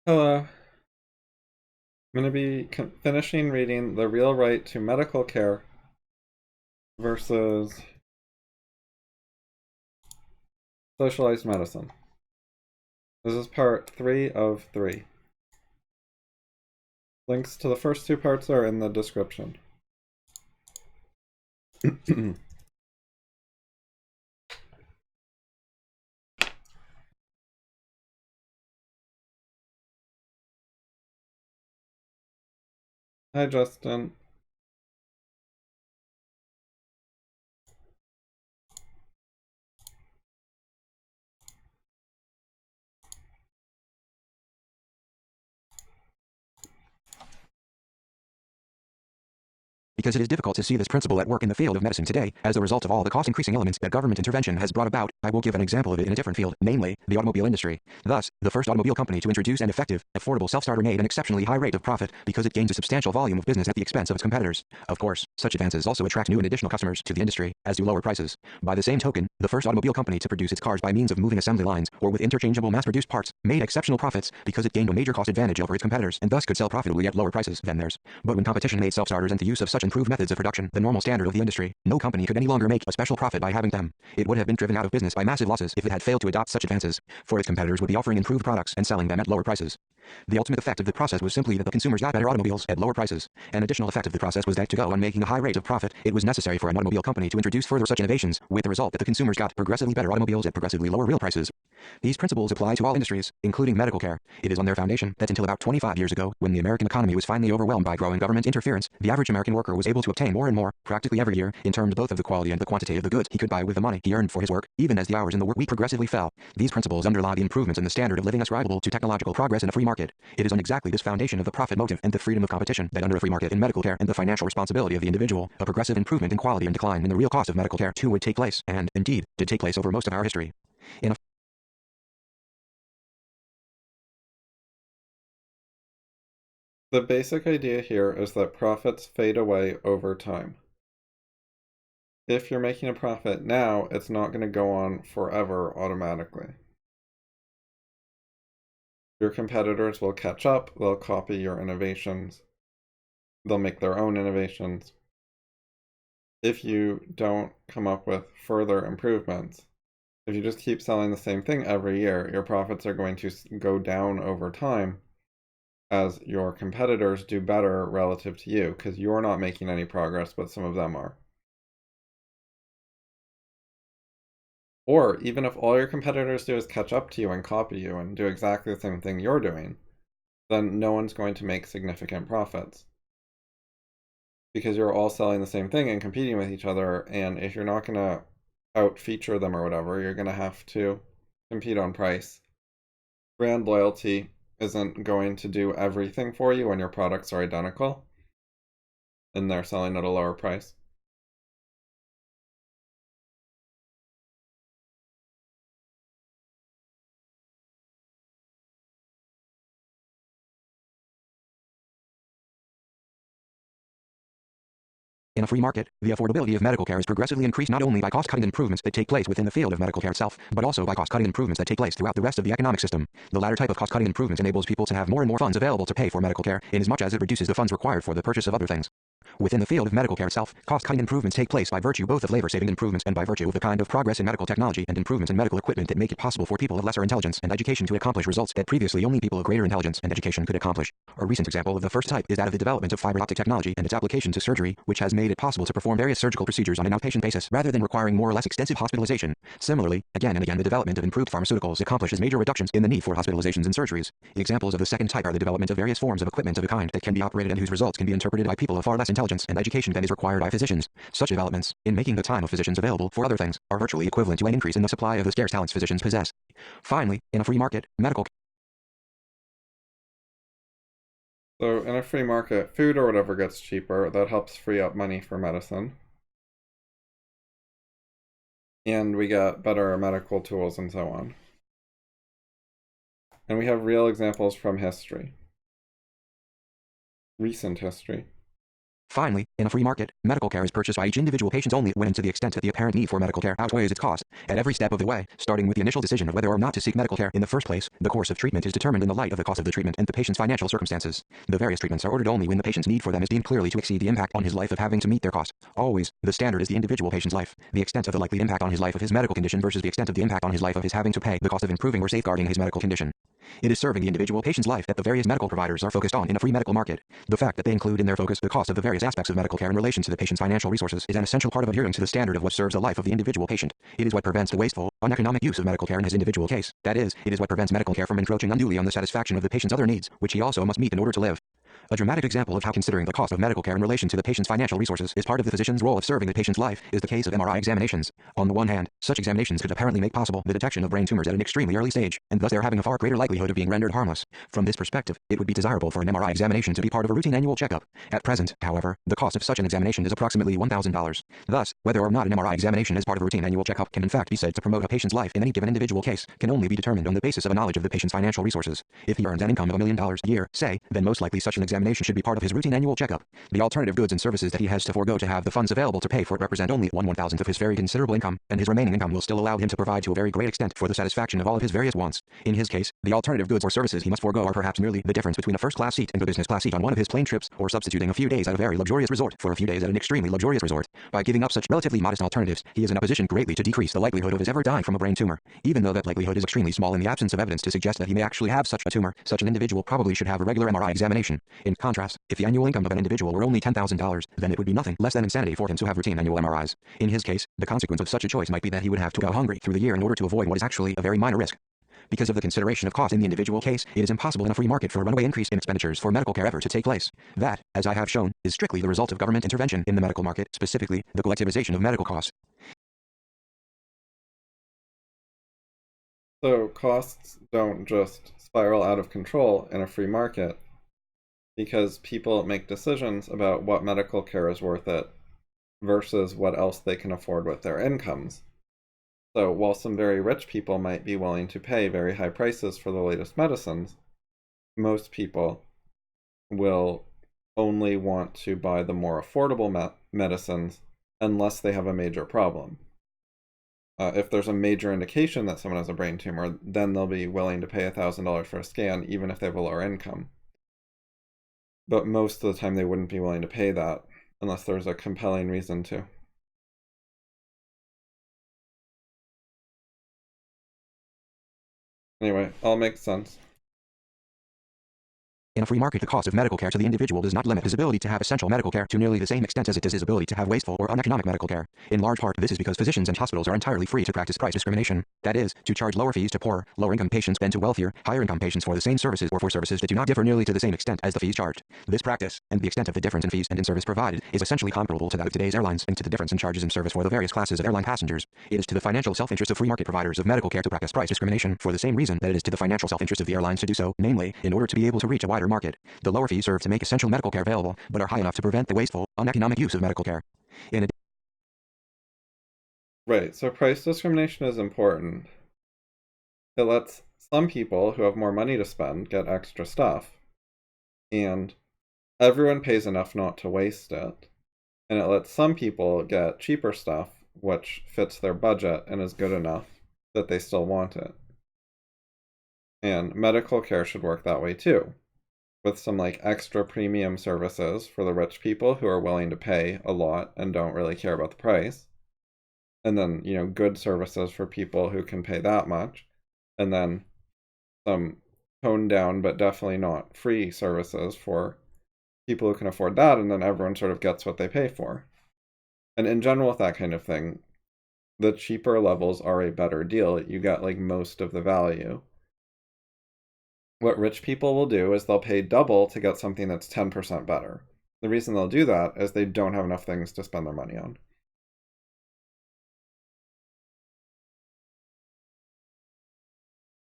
Hello. I'm going to be finishing reading The Real Right to Medical Care versus Socialized Medicine. This is part 3 of 3. Links to the first two parts are in the description. Hi, Justin. Because it is difficult to see this principle at work in the field of medicine today, as a result of all the cost-increasing elements that government intervention has brought about. I will give an example of it in a different field, namely, the automobile industry. Thus, the first automobile company to introduce an effective, affordable self-starter made an exceptionally high rate of profit because it gains a substantial volume of business at the expense of its competitors. Of course, such advances also attract new and additional customers to the industry, as do lower prices. By the same token, the first automobile company to produce its cars by means of moving assembly lines or with interchangeable mass-produced parts made exceptional profits because it gained a major cost advantage over its competitors and thus could sell profitably at lower prices than theirs. But when competition made self-starters and the use of such improved methods of production the normal standard of the industry, no company could any longer make a special profit by having them. It would have been driven out of business by massive losses if it had failed to adopt such advances, for its competitors would be offering improved products and selling them at lower prices. The ultimate effect of the process was simply that the consumers got better automobiles at lower prices. An additional effect of the process was that to go on making a high rate of profit, it was necessary for an automobile company to introduce further such innovations, with the result that the consumers got progressively better automobiles at progressively lower real prices. These principles apply to all industries, including medical care. It is on their foundation that until about 25 years ago, when the American economy was finally overwhelmed by growing government interference, the average American worker was able to obtain more and more, practically every year, in terms both of the quality and the quantity of the goods he could buy with the money he earned for his work, even as the hours in the work week progressively fell. These principles underlie the improvements in the standard of living ascribable to technological progress in a free market. It is on exactly this foundation of the profit motive and the freedom of competition that under a free market in medical care and the financial responsibility of the individual, a progressive improvement in quality and decline in the real cost of medical care too would take place, and, indeed, did take place over most of our history. In a The basic idea here is that profits fade away over time. If you're making a profit now, it's not going to go on forever automatically. Your competitors will catch up, they'll copy your innovations, they'll make their own innovations. If you don't come up with further improvements, if you just keep selling the same thing every year, your profits are going to go down over time as your competitors do better relative to you, because you're not making any progress, but some of them are. Or even if all your competitors do is catch up to you and copy you and do exactly the same thing you're doing, then no one's going to make significant profits. Because you're all selling the same thing and competing with each other, and if you're not going to out-feature them or whatever, you're going to have to compete on price. Brand loyalty isn't going to do everything for you when your products are identical and they're selling at a lower price. In a free market, the affordability of medical care is progressively increased not only by cost-cutting improvements that take place within the field of medical care itself, but also by cost-cutting improvements that take place throughout the rest of the economic system. The latter type of cost-cutting improvements enables people to have more and more funds available to pay for medical care, inasmuch as it reduces the funds required for the purchase of other things. Within the field of medical care itself, cost-cutting improvements take place by virtue both of labor-saving improvements and by virtue of the kind of progress in medical technology and improvements in medical equipment that make it possible for people of lesser intelligence and education to accomplish results that previously only people of greater intelligence and education could accomplish. A recent example of the first type is that of the development of fiber optic technology and its application to surgery, which has made it possible to perform various surgical procedures on an outpatient basis rather than requiring more or less extensive hospitalization. Similarly, again and again, the development of improved pharmaceuticals accomplishes major reductions in the need for hospitalizations and surgeries. Examples of the second type are the development of various forms of equipment of a kind that can be operated and whose results can be interpreted by people of far less intelligence and education than is required by physicians. Such developments, in making the time of physicians available for other things, are virtually equivalent to an increase in the supply of the scarce talents physicians possess. Finally, in a free market, medical So in a free market, food or whatever gets cheaper. That helps free up money for medicine. And we get better medical tools and so on. And we have real examples from history. Recent history. Finally, in a free market, medical care is purchased by each individual patient only when and to the extent that the apparent need for medical care outweighs its cost. At every step of the way, starting with the initial decision of whether or not to seek medical care in the first place, the course of treatment is determined in the light of the cost of the treatment and the patient's financial circumstances. The various treatments are ordered only when the patient's need for them is deemed clearly to exceed the impact on his life of having to meet their cost. Always, the standard is the individual patient's life, the extent of the likely impact on his life of his medical condition versus the extent of the impact on his life of his having to pay the cost of improving or safeguarding his medical condition. It is serving the individual patient's life that the various medical providers are focused on in a free medical market. The fact that they include in their focus the cost of the various aspects of medical care in relation to the patient's financial resources is an essential part of adhering to the standard of what serves the life of the individual patient. It is what prevents the wasteful, uneconomic use of medical care in his individual case. That is, it is what prevents medical care from encroaching unduly on the satisfaction of the patient's other needs, which he also must meet in order to live. A dramatic example of how considering the cost of medical care in relation to the patient's financial resources is part of the physician's role of serving the patient's life is the case of MRI examinations. On the one hand, such examinations could apparently make possible the detection of brain tumors at an extremely early stage, and thus they are having a far greater likelihood of being rendered harmless. From this perspective, it would be desirable for an MRI examination to be part of a routine annual checkup. At present, however, the cost of such an examination is approximately $1,000. Thus, whether or not an MRI examination as part of a routine annual checkup can in fact be said to promote a patient's life in any given individual case can only be determined on the basis of a knowledge of the patient's financial resources. If he earns an income of $1 million a year, say, then most likely such an examination should be part of his routine annual checkup. The alternative goods and services that he has to forego to have the funds available to pay for it represent only 1/1000th of his very considerable income, and his remaining income will still allow him to provide to a very great extent for the satisfaction of all of his various wants. In his case, the alternative goods or services he must forego are perhaps merely the difference between a first-class seat and a business class seat on one of his plane trips, or substituting a few days at a very luxurious resort for a few days at an extremely luxurious resort. By giving up such relatively modest alternatives, he is in a position greatly to decrease the likelihood of his ever dying from a brain tumor. Even though that likelihood is extremely small in the absence of evidence to suggest that he may actually have such a tumor, such an individual probably should have a regular MRI examination. In contrast, if the annual income of an individual were only $10,000, then it would be nothing less than insanity for him to have routine annual MRIs. In his case, the consequence of such a choice might be that he would have to go hungry through the year in order to avoid what is actually a very minor risk. Because of the consideration of cost in the individual case, it is impossible in a free market for a runaway increase in expenditures for medical care ever to take place. That, as I have shown, is strictly the result of government intervention in the medical market, specifically, the collectivization of medical costs. So costs don't just spiral out of control in a free market because people make decisions about what medical care is worth it versus what else they can afford with their incomes. So while some very rich people might be willing to pay very high prices for the latest medicines, most people will only want to buy the more affordable medicines unless they have a major problem. If there's a major indication that someone has a brain tumor, then they'll be willing to pay $1,000 for a scan, even if they have a lower income. But most of the time they wouldn't be willing to pay that unless there's a compelling reason to. Anyway, all makes sense. In a free market, the cost of medical care to the individual does not limit his ability to have essential medical care to nearly the same extent as it does his ability to have wasteful or uneconomic medical care. In large part, this is because physicians and hospitals are entirely free to practice price discrimination. That is, to charge lower fees to poorer, lower-income patients than to wealthier, higher-income patients for the same services or for services that do not differ nearly to the same extent as the fees charged. This practice, and the extent of the difference in fees and in service provided, is essentially comparable to that of today's airlines and to the difference in charges in service for the various classes of airline passengers. It is to the financial self-interest of free market providers of medical care to practice price discrimination for the same reason that it is to the financial self-interest of the airlines to do so, namely, in order to be able to reach a wider market. The lower fees serve to make essential medical care available, but are high enough to prevent the wasteful, uneconomic use of medical care. Right, so price discrimination is important. It lets some people who have more money to spend get extra stuff, and everyone pays enough not to waste it. And it lets some people get cheaper stuff, which fits their budget and is good enough that they still want it. And medical care should work that way too, with some like extra premium services for the rich people who are willing to pay a lot and don't really care about the price. And then, good services for people who can pay that much. And then some toned down, but definitely not free services for people who can afford that. And then everyone sort of gets what they pay for. And in general, with that kind of thing, the cheaper levels are a better deal. You get like most of the value. What rich people will do is they'll pay double to get something that's 10% better. The reason they'll do that is they don't have enough things to spend their money on.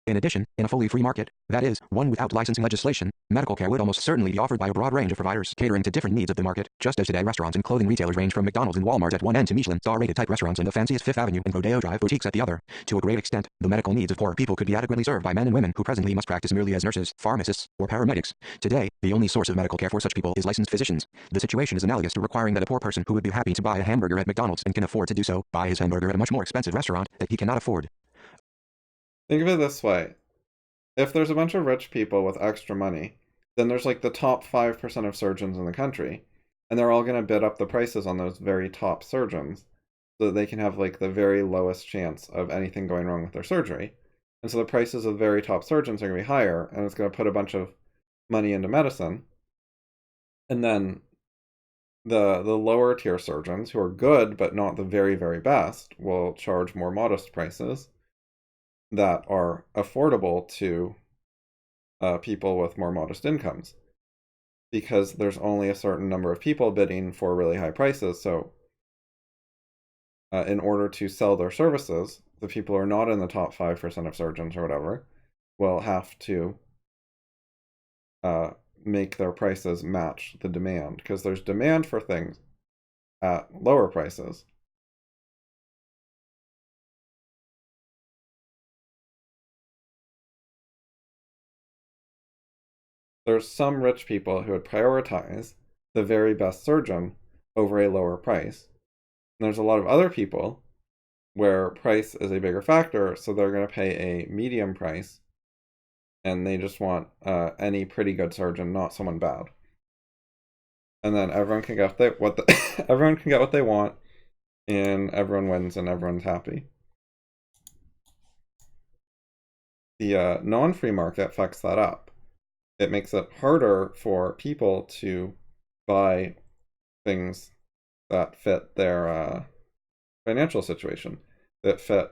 In addition, in a fully free market, that is, one without licensing legislation, medical care would almost certainly be offered by a broad range of providers, catering to different needs of the market, just as today restaurants and clothing retailers range from McDonald's and Walmart at one end to Michelin star-rated type restaurants in the fanciest Fifth Avenue and Rodeo Drive boutiques at the other. To a great extent, the medical needs of poor people could be adequately served by men and women who presently must practice merely as nurses, pharmacists, or paramedics. Today, the only source of medical care for such people is licensed physicians. The situation is analogous to requiring that a poor person who would be happy to buy a hamburger at McDonald's and can afford to do so, buy his hamburger at a much more expensive restaurant that he cannot afford. Think of it this way. If there's a bunch of rich people with extra money, then there's like the top 5% of surgeons in the country, and they're all going to bid up the prices on those very top surgeons so that they can have like the very lowest chance of anything going wrong with their surgery. And so the prices of the very top surgeons are going to be higher, and it's going to put a bunch of money into medicine. And then the lower tier surgeons, who are good but not the very, very best, will charge more modest prices that are affordable to people with more modest incomes, because there's only a certain number of people bidding for really high prices. So in order to sell their services, the people who are not in the top 5% of surgeons or whatever will have to make their prices match the demand, because there's demand for things at lower prices. There's some rich people who would prioritize the very best surgeon over a lower price. And there's a lot of other people where price is a bigger factor, so they're going to pay a medium price, and they just want any pretty good surgeon, not someone bad. And then everyone can get everyone can get what they want, and everyone wins, and everyone's happy. The non-free market fucks that up. It makes it harder for people to buy things that fit their financial situation, that fit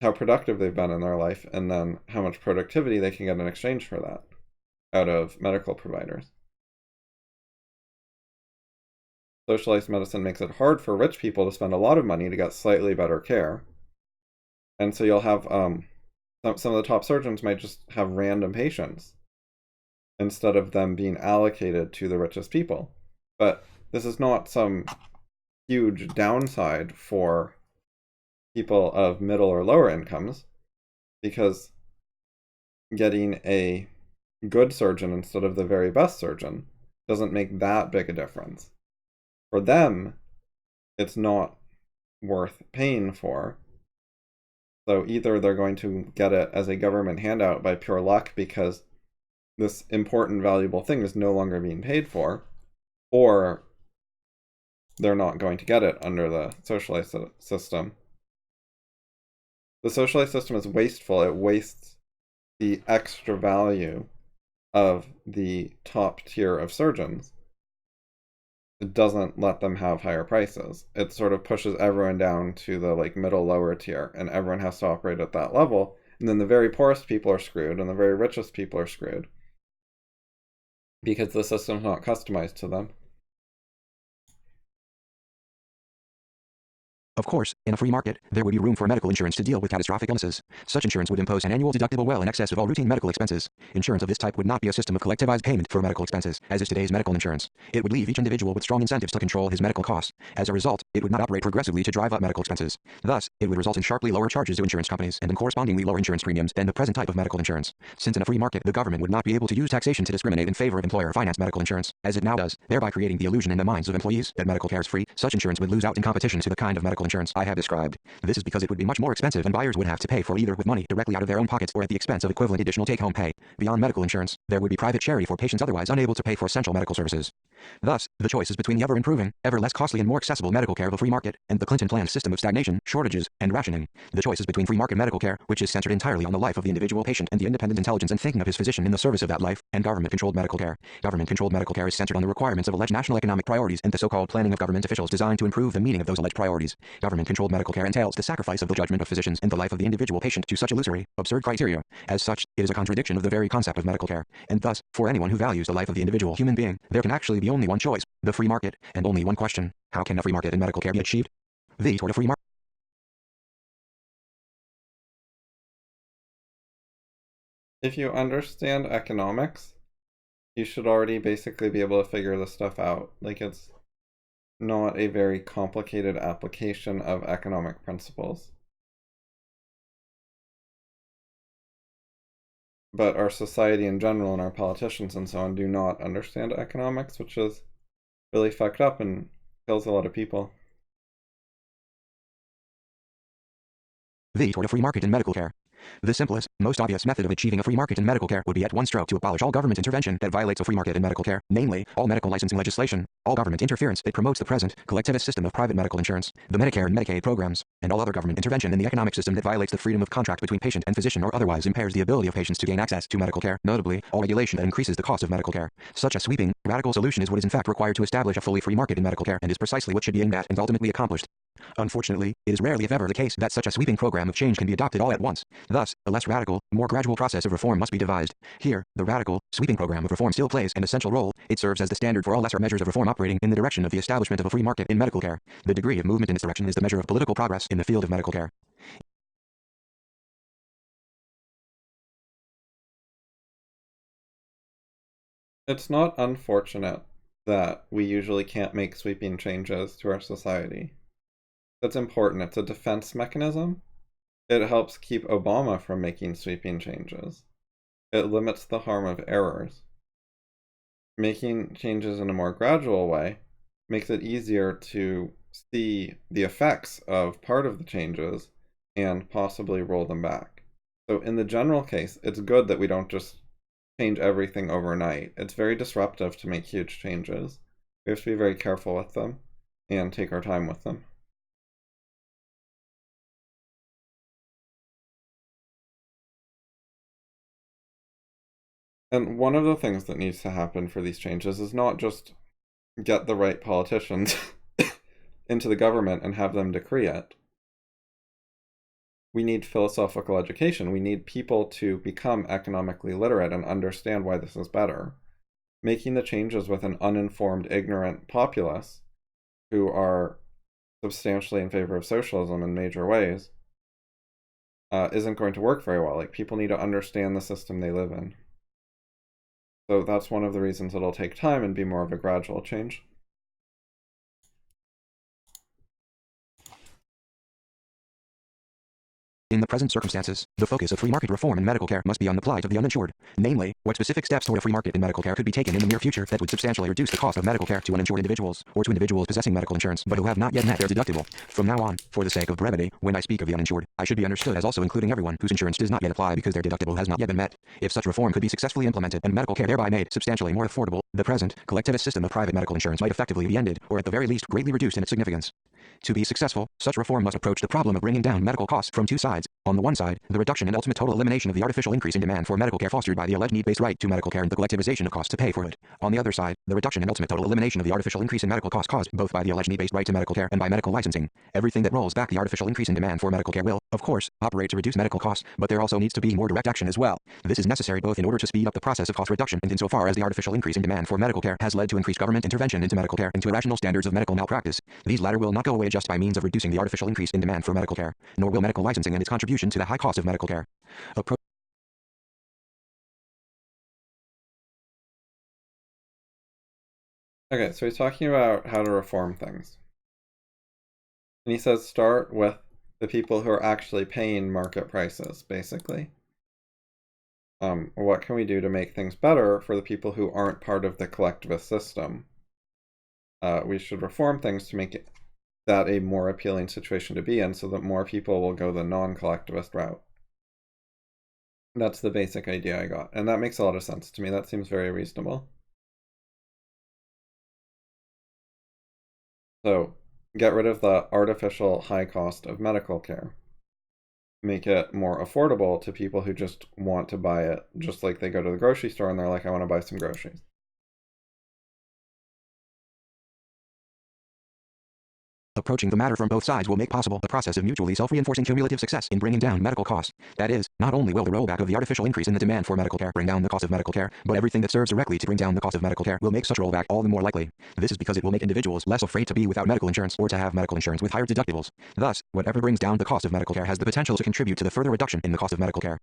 how productive they've been in their life, and then how much productivity they can get in exchange for that out of medical providers. Socialized medicine makes it hard for rich people to spend a lot of money to get slightly better care. And so you'll have some of the top surgeons might just have random patients instead of them being allocated to the richest people. But this is not some huge downside for people of middle or lower incomes, because getting a good surgeon instead of the very best surgeon doesn't make that big a difference. For them, it's not worth paying for. So either they're going to get it as a government handout by pure luck because this important, valuable thing is no longer being paid for, or they're not going to get it under the socialized system. The socialized system is wasteful. It wastes the extra value of the top tier of surgeons. It doesn't let them have higher prices. It sort of pushes everyone down to the like middle lower tier, and everyone has to operate at that level. And then the very poorest people are screwed, and the very richest people are screwed, because the system's not customized to them. Of course, in a free market, there would be room for medical insurance to deal with catastrophic illnesses. Such insurance would impose an annual deductible well in excess of all routine medical expenses. Insurance of this type would not be a system of collectivized payment for medical expenses, as is today's medical insurance. It would leave each individual with strong incentives to control his medical costs. As a result, it would not operate progressively to drive up medical expenses. Thus, it would result in sharply lower charges to insurance companies and in correspondingly lower insurance premiums than the present type of medical insurance. Since in a free market, the government would not be able to use taxation to discriminate in favor of employer-financed medical insurance, as it now does, thereby creating the illusion in the minds of employees that medical care is free. Such insurance would lose out in competition to the kind of medical insurance I have described. This is because it would be much more expensive, and buyers would have to pay for either with money directly out of their own pockets or at the expense of equivalent additional take-home pay. Beyond medical insurance, there would be private charity for patients otherwise unable to pay for essential medical services. Thus, the choice is between the ever-improving, ever less costly and more accessible medical care of a free market and the Clinton plan's system of stagnation, shortages, and rationing. The choice is between free market medical care, which is centered entirely on the life of the individual patient and the independent intelligence and thinking of his physician in the service of that life, and government-controlled medical care. Government-controlled medical care is centered on the requirements of alleged national economic priorities and the so-called planning of government officials designed to improve the meaning of those alleged priorities. Government-controlled medical care entails the sacrifice of the judgment of physicians and the life of the individual patient to such illusory, absurd criteria. As such, it is a contradiction of the very concept of medical care, and thus, for anyone who values the life of the individual human being, there can actually be only one choice, the free market, and only one question: how can a free market in medical care be achieved? Toward a free market. If you understand economics, you should already basically be able to figure this stuff out. Like, it's not a very complicated application of economic principles. But our society in general and our politicians and so on do not understand economics, which is really fucked up and kills a lot of people. Toward a free market in medical care. The simplest, most obvious method of achieving a free market in medical care would be at one stroke to abolish all government intervention that violates a free market in medical care, namely, all medical licensing legislation, all government interference that promotes the present, collectivist system of private medical insurance, the Medicare and Medicaid programs, and all other government intervention in the economic system that violates the freedom of contract between patient and physician or otherwise impairs the ability of patients to gain access to medical care, notably, all regulation that increases the cost of medical care. Such a sweeping, radical solution is what is in fact required to establish a fully free market in medical care and is precisely what should be aimed at and ultimately accomplished. Unfortunately, it is rarely if ever the case that such a sweeping program of change can be adopted all at once. Thus, a less radical, more gradual process of reform must be devised. Here, the radical, sweeping program of reform still plays an essential role. It serves as the standard for all lesser measures of reform operating in the direction of the establishment of a free market in medical care. The degree of movement in this direction is the measure of political progress in the field of medical care. It's not unfortunate that we usually can't make sweeping changes to our society. That's important. It's a defense mechanism. It helps keep Obama from making sweeping changes. It limits the harm of errors. Making changes in a more gradual way makes it easier to see the effects of part of the changes and possibly roll them back. So in the general case, it's good that we don't just change everything overnight. It's very disruptive to make huge changes. We have to be very careful with them and take our time with them. And one of the things that needs to happen for these changes is not just get the right politicians into the government and have them decree it. We need philosophical education. We need people to become economically literate and understand why this is better. Making the changes with an uninformed, ignorant populace who are substantially in favor of socialism in major ways isn't going to work very well. Like, people need to understand the system they live in. So that's one of the reasons it'll take time and be more of a gradual change. In the present circumstances, the focus of free market reform in medical care must be on the plight of the uninsured. Namely, what specific steps toward a free market in medical care could be taken in the near future that would substantially reduce the cost of medical care to uninsured individuals, or to individuals possessing medical insurance but who have not yet met their deductible. From now on, for the sake of brevity, when I speak of the uninsured, I should be understood as also including everyone whose insurance does not yet apply because their deductible has not yet been met. If such reform could be successfully implemented and medical care thereby made substantially more affordable, the present, collectivist system of private medical insurance might effectively be ended, or at the very least greatly reduced in its significance. To be successful, such reform must approach the problem of bringing down medical costs from two sides. On the one side, the reduction and ultimate total elimination of the artificial increase in demand for medical care fostered by the alleged need-based right to medical care and the collectivization of costs to pay for it. On the other side, the reduction and ultimate total elimination of the artificial increase in medical costs caused both by the alleged need-based right to medical care and by medical licensing. Everything that rolls back the artificial increase in demand for medical care will, of course, operate to reduce medical costs, but there also needs to be more direct action as well. This is necessary both in order to speed up the process of cost reduction and insofar as the artificial increase in demand for medical care has led to increased government intervention into medical care and to irrational standards of medical malpractice. These latter will not go away just by means of reducing the artificial increase in demand for medical care, nor will medical licensing and its contribution to the high cost of medical care. Okay, so he's talking about how to reform things. And he says start with the people who are actually paying market prices, basically. What can we do to make things better for the people who aren't part of the collectivist system? We should reform things to make that a more appealing situation to be in so that more people will go the non-collectivist route. That's the basic idea I got, and that makes a lot of sense to me. That seems very reasonable. So, get rid of the artificial high cost of medical care. Make it more affordable to people who just want to buy it, just like they go to the grocery store and they're like, I want to buy some groceries. Approaching the matter from both sides will make possible a process of mutually self-reinforcing cumulative success in bringing down medical costs. That is, not only will the rollback of the artificial increase in the demand for medical care bring down the cost of medical care, but everything that serves directly to bring down the cost of medical care will make such rollback all the more likely. This is because it will make individuals less afraid to be without medical insurance or to have medical insurance with higher deductibles. Thus, whatever brings down the cost of medical care has the potential to contribute to the further reduction in the cost of medical care.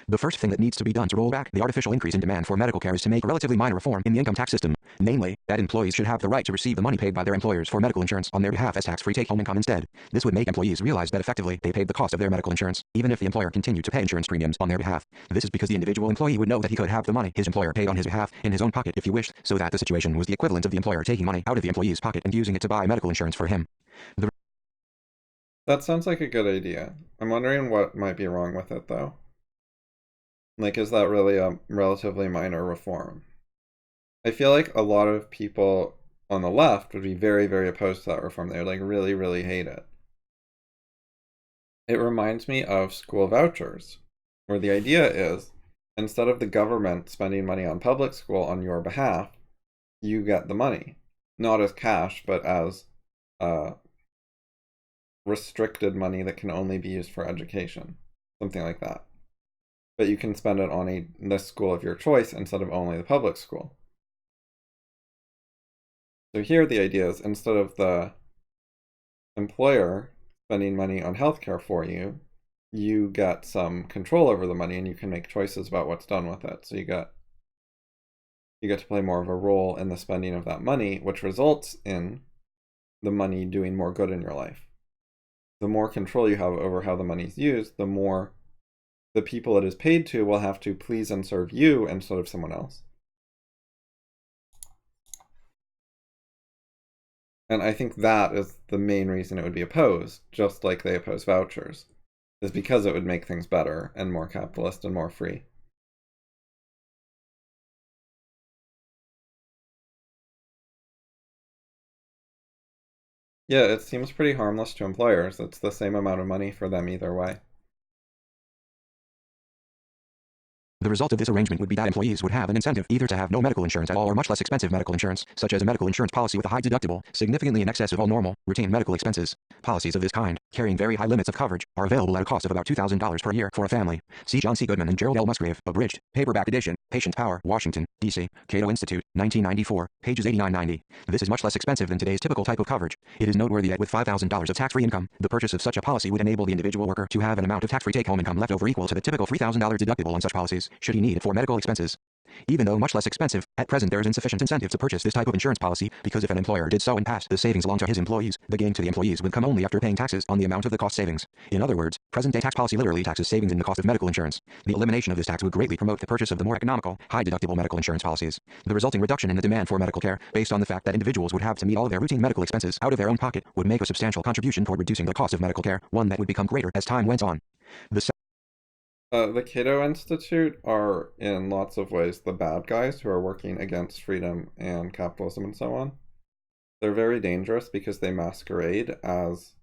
The first thing that needs to be done to roll back the artificial increase in demand for medical care is to make a relatively minor reform in the income tax system, namely, that employees should have the right to receive the money paid by their employers for medical insurance on their behalf as tax-free take-home income instead. This would make employees realize that effectively they paid the cost of their medical insurance, even if the employer continued to pay insurance premiums on their behalf. This is because the individual employee would know that he could have the money his employer paid on his behalf in his own pocket if he wished, so that the situation was the equivalent of the employer taking money out of the employee's pocket and using it to buy medical insurance for him. That sounds like a good idea. I'm wondering what might be wrong with it, though. Like, is that really a relatively minor reform? I feel like a lot of people on the left would be very, very opposed to that reform. They would, like, really, really hate it. It reminds me of school vouchers, where the idea is, instead of the government spending money on public school on your behalf, you get the money. Not as cash, but as restricted money that can only be used for education. Something like that. But you can spend it on the school of your choice instead of only the public school. So here the idea is, instead of the employer spending money on healthcare for you, you get some control over the money and you can make choices about what's done with it. So you get to play more of a role in the spending of that money, which results in the money doing more good in your life. The more control you have over how the money's used, the more the people it is paid to will have to please and serve you instead of someone else. And I think that is the main reason it would be opposed, just like they oppose vouchers, is because it would make things better and more capitalist and more free. Yeah, it seems pretty harmless to employers. It's the same amount of money for them either way. The result of this arrangement would be that employees would have an incentive either to have no medical insurance at all or much less expensive medical insurance, such as a medical insurance policy with a high deductible, significantly in excess of all normal, routine medical expenses. Policies of this kind, carrying very high limits of coverage, are available at a cost of about $2,000 per year for a family. See John C. Goodman and Gerald L. Musgrave, abridged, paperback edition, Patient Power, Washington, D.C., Cato Institute, 1994, pages 89-90. This is much less expensive than today's typical type of coverage. It is noteworthy that with $5,000 of tax-free income, the purchase of such a policy would enable the individual worker to have an amount of tax-free take-home income left over equal to the typical $3,000 deductible on such policies, should he need it for medical expenses. Even though much less expensive, at present there is insufficient incentive to purchase this type of insurance policy, because if an employer did so and passed the savings along to his employees, the gain to the employees would come only after paying taxes on the amount of the cost savings. In other words, present-day tax policy literally taxes savings in the cost of medical insurance. The elimination of this tax would greatly promote the purchase of the more economical, high-deductible medical insurance policies. The resulting reduction in the demand for medical care, based on the fact that individuals would have to meet all of their routine medical expenses out of their own pocket, would make a substantial contribution toward reducing the cost of medical care, one that would become greater as time went on. The Cato Institute are in lots of ways the bad guys who are working against freedom and capitalism and so on. They're very dangerous because they masquerade as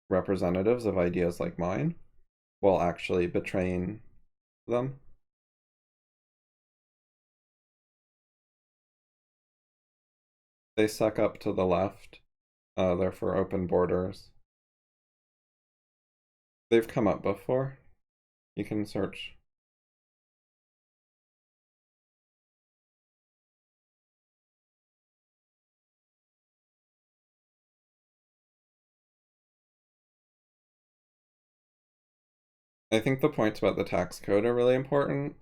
representatives of ideas like mine while actually betraying them. They suck up to the left. They're for open borders. They've come up before. You can search. I think the points about the tax code are really important.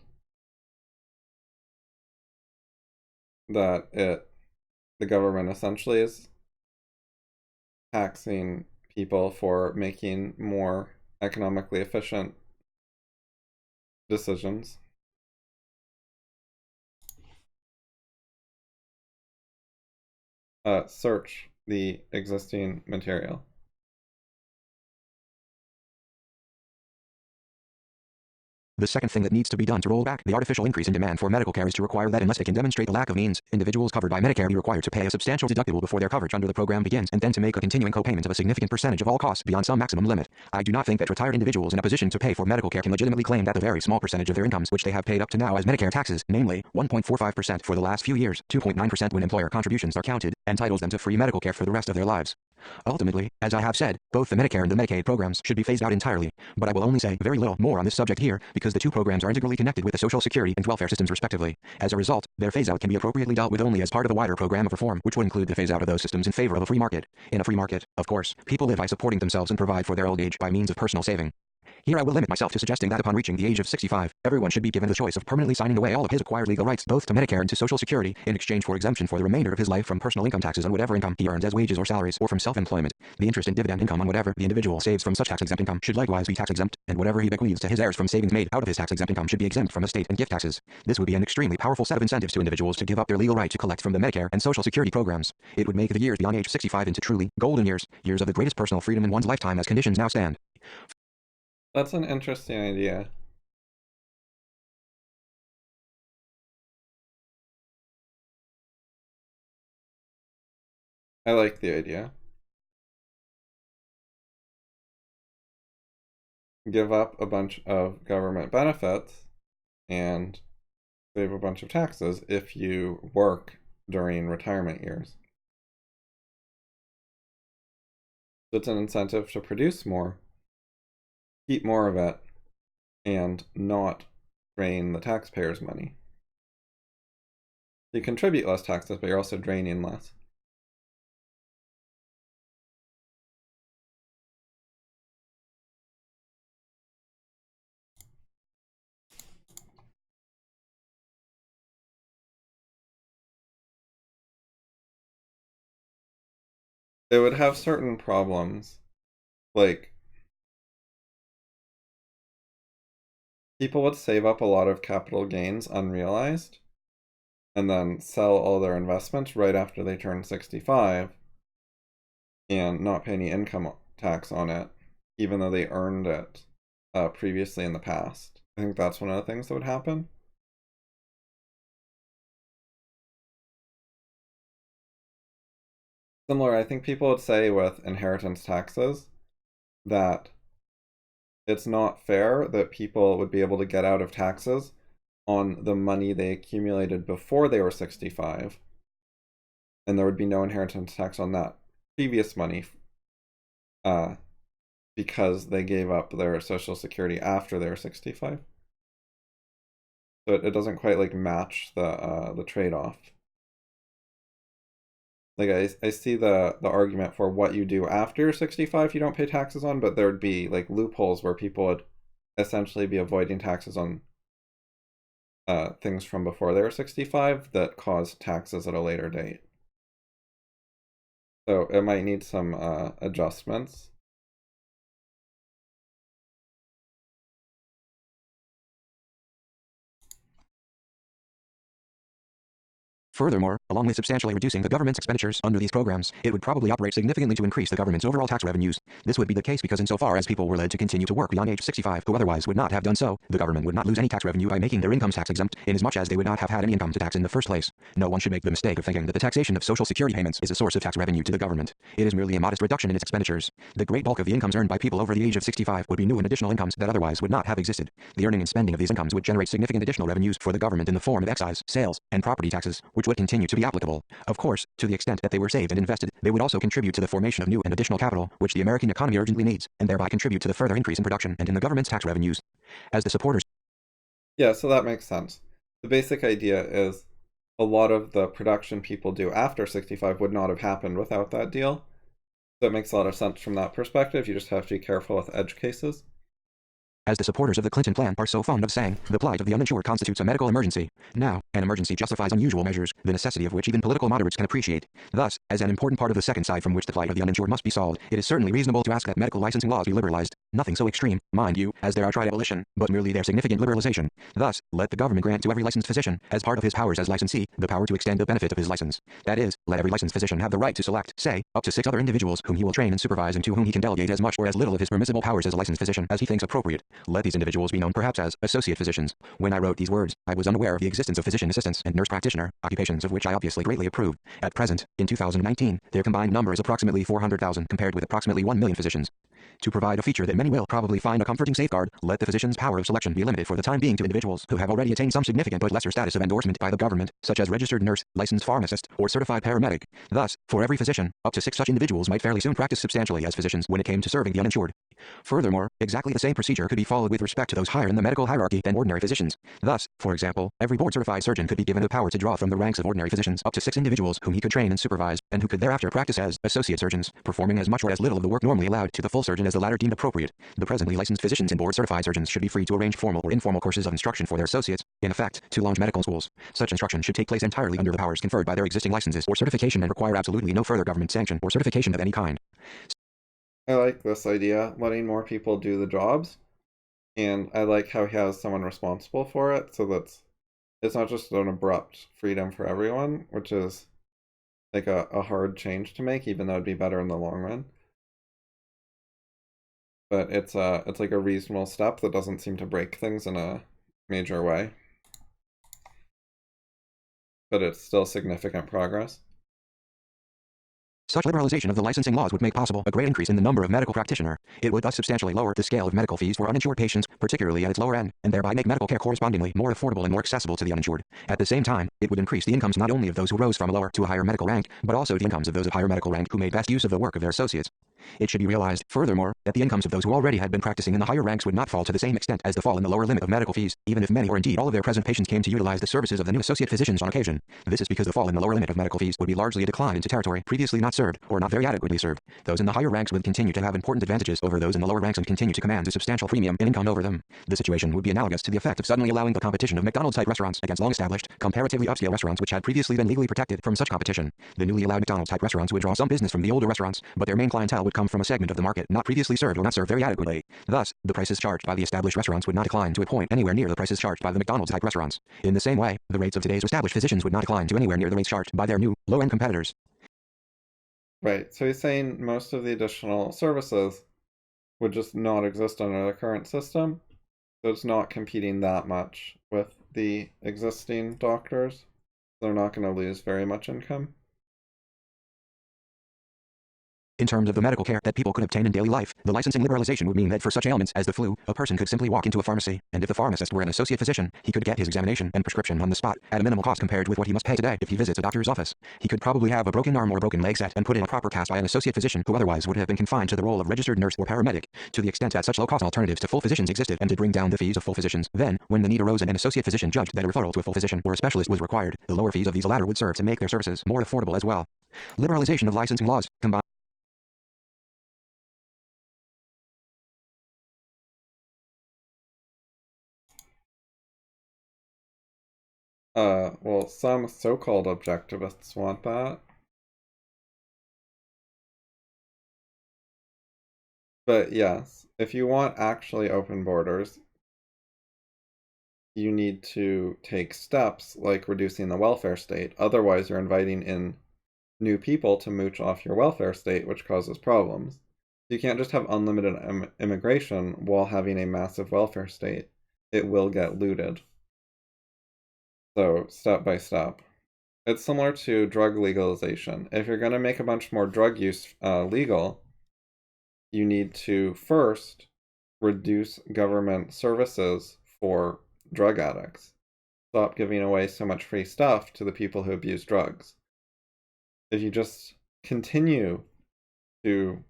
That the government essentially is taxing people for making more economically efficient decisions. Search the existing material. The second thing that needs to be done to roll back the artificial increase in demand for medical care is to require that unless they can demonstrate the lack of means, individuals covered by Medicare be required to pay a substantial deductible before their coverage under the program begins, and then to make a continuing co-payment of a significant percentage of all costs beyond some maximum limit. I do not think that retired individuals in a position to pay for medical care can legitimately claim that the very small percentage of their incomes which they have paid up to now as Medicare taxes, namely 1.45% for the last few years, 2.9% when employer contributions are counted, entitles them to free medical care for the rest of their lives. Ultimately, as I have said, both the Medicare and the Medicaid programs should be phased out entirely, but I will only say very little more on this subject here because the two programs are integrally connected with the Social Security and welfare systems respectively. As a result, their phase-out can be appropriately dealt with only as part of a wider program of reform, which would include the phase-out of those systems in favor of a free market. In a free market, of course, people live by supporting themselves and provide for their old age by means of personal saving. Here I will limit myself to suggesting that upon reaching the age of 65, everyone should be given the choice of permanently signing away all of his acquired legal rights both to Medicare and to Social Security in exchange for exemption for the remainder of his life from personal income taxes on whatever income he earns as wages or salaries or from self-employment. The interest and dividend income on whatever the individual saves from such tax-exempt income should likewise be tax-exempt, and whatever he bequeaths to his heirs from savings made out of his tax-exempt income should be exempt from estate and gift taxes. This would be an extremely powerful set of incentives to individuals to give up their legal right to collect from the Medicare and Social Security programs. It would make the years beyond age 65 into truly golden years, years of the greatest personal freedom in one's lifetime as conditions now stand. That's an interesting idea. I like the idea. Give up a bunch of government benefits and save a bunch of taxes if you work during retirement years. So it's an incentive to produce more, keep more of it, and not drain the taxpayers' money. You contribute less taxes, but you're also draining less. It would have certain problems, like people would save up a lot of capital gains unrealized and then sell all their investments right after they turn 65 and not pay any income tax on it, even though they earned it previously in the past. I think that's one of the things that would happen. Similar, I think people would say with inheritance taxes that it's not fair that people would be able to get out of taxes on the money they accumulated before they were 65, and there would be no inheritance tax on that previous money because they gave up their Social Security after they were 65. So it doesn't quite like match the trade-off. Like I see the argument for what you do after you're 65 you don't pay taxes on, but there would be like loopholes where people would essentially be avoiding taxes on things from before they were 65 that cause taxes at a later date. So it might need some adjustments. Furthermore, along with substantially reducing the government's expenditures under these programs, it would probably operate significantly to increase the government's overall tax revenues. This would be the case because insofar as people were led to continue to work beyond age 65 who otherwise would not have done so, the government would not lose any tax revenue by making their incomes tax exempt, inasmuch as they would not have had any income to tax in the first place. No one should make the mistake of thinking that the taxation of Social Security payments is a source of tax revenue to the government. It is merely a modest reduction in its expenditures. The great bulk of the incomes earned by people over the age of 65 would be new and additional incomes that otherwise would not have existed. The earning and spending of these incomes would generate significant additional revenues for the government in the form of excise, sales, and property taxes, which would continue to be applicable. Of course, to the extent that they were saved and invested, they would also contribute to the formation of new and additional capital, which the American economy urgently needs, and thereby contribute to the further increase in production and in the government's tax revenues. As the supporters... Yeah, so that makes sense. The basic idea is a lot of the production people do after 65 would not have happened without that deal. So it makes a lot of sense from that perspective. You just have to be careful with edge cases. As the supporters of the Clinton plan are so fond of saying, the plight of the uninsured constitutes a medical emergency. Now, an emergency justifies unusual measures, the necessity of which even political moderates can appreciate. Thus, as an important part of the second side from which the plight of the uninsured must be solved, it is certainly reasonable to ask that medical licensing laws be liberalized. Nothing so extreme, mind you, as their outright abolition, but merely their significant liberalization. Thus, let the government grant to every licensed physician, as part of his powers as licensee, the power to extend the benefit of his license. That is, let every licensed physician have the right to select, say, up to 6 other individuals whom he will train and supervise and to whom he can delegate as much or as little of his permissible powers as a licensed physician as he thinks appropriate. Let these individuals be known perhaps as associate physicians. When I wrote these words, I was unaware of the existence of physicians physician assistants and nurse practitioner, occupations of which I obviously greatly approve. At present, in 2019, their combined number is approximately 400,000 compared with approximately 1 million physicians. To provide a feature that many will probably find a comforting safeguard, let the physician's power of selection be limited for the time being to individuals who have already attained some significant but lesser status of endorsement by the government, such as registered nurse, licensed pharmacist, or certified paramedic. Thus, for every physician, up to 6 such individuals might fairly soon practice substantially as physicians when it came to serving the uninsured. Furthermore, exactly the same procedure could be followed with respect to those higher in the medical hierarchy than ordinary physicians. Thus, for example, every board-certified surgeon could be given the power to draw from the ranks of ordinary physicians up to 6 individuals whom he could train and supervise, and who could thereafter practice as associate surgeons, performing as much or as little of the work normally allowed to the full surgeon as the latter deemed appropriate. The presently licensed physicians and board-certified surgeons should be free to arrange formal or informal courses of instruction for their associates, in effect, to launch medical schools. Such instruction should take place entirely under the powers conferred by their existing licenses or certification and require absolutely no further government sanction or certification of any kind. I like this idea, letting more people do the jobs, and I like how he has someone responsible for it, so that it's not just an abrupt freedom for everyone, which is like a hard change to make, even though it'd be better in the long run. But it's like a reasonable step that doesn't seem to break things in a major way. But it's still significant progress. Such liberalization of the licensing laws would make possible a great increase in the number of medical practitioners. It would thus substantially lower the scale of medical fees for uninsured patients, particularly at its lower end, and thereby make medical care correspondingly more affordable and more accessible to the uninsured. At the same time, it would increase the incomes not only of those who rose from a lower to a higher medical rank, but also the incomes of those of higher medical rank who made best use of the work of their associates. It should be realized, furthermore, that the incomes of those who already had been practicing in the higher ranks would not fall to the same extent as the fall in the lower limit of medical fees, even if many or indeed all of their present patients came to utilize the services of the new associate physicians on occasion. This is because the fall in the lower limit of medical fees would be largely a decline into territory previously not served, or not very adequately served. Those in the higher ranks would continue to have important advantages over those in the lower ranks and continue to command a substantial premium in income over them. The situation would be analogous to the effect of suddenly allowing the competition of McDonald's-type restaurants against long-established, comparatively upscale restaurants which had previously been legally protected from such competition. The newly allowed McDonald's-type restaurants would draw some business from the older restaurants, but their main clientele would come from a segment of the market not previously served or not served very adequately. Thus, the prices charged by the established restaurants would not decline to a point anywhere near the prices charged by the McDonald's-type restaurants. In the same way, the rates of today's established physicians would not decline to anywhere near the rates charged by their new, low-end competitors. Right, so he's saying most of the additional services would just not exist under the current system, so it's not competing that much with the existing doctors. They're not going to lose very much income. In terms of the medical care that people could obtain in daily life, the licensing liberalization would mean that for such ailments as the flu, a person could simply walk into a pharmacy, and if the pharmacist were an associate physician, he could get his examination and prescription on the spot at a minimal cost compared with what he must pay today if he visits a doctor's office. He could probably have a broken arm or broken leg set and put in a proper cast by an associate physician who otherwise would have been confined to the role of registered nurse or paramedic. To the extent that such low-cost alternatives to full physicians existed and to bring down the fees of full physicians, then, when the need arose and an associate physician judged that a referral to a full physician or a specialist was required, the lower fees of these latter would serve to make their services more affordable as well. Liberalization of licensing laws, combined Well, some so-called objectivists want that. But yes, if you want actually open borders, you need to take steps like reducing the welfare state. Otherwise, you're inviting in new people to mooch off your welfare state, which causes problems. You can't just have unlimited immigration while having a massive welfare state. It will get looted. So, step by step. It's similar to drug legalization. If you're going to make a bunch more drug use legal, you need to first reduce government services for drug addicts. Stop giving away so much free stuff to the people who abuse drugs. If you just continue to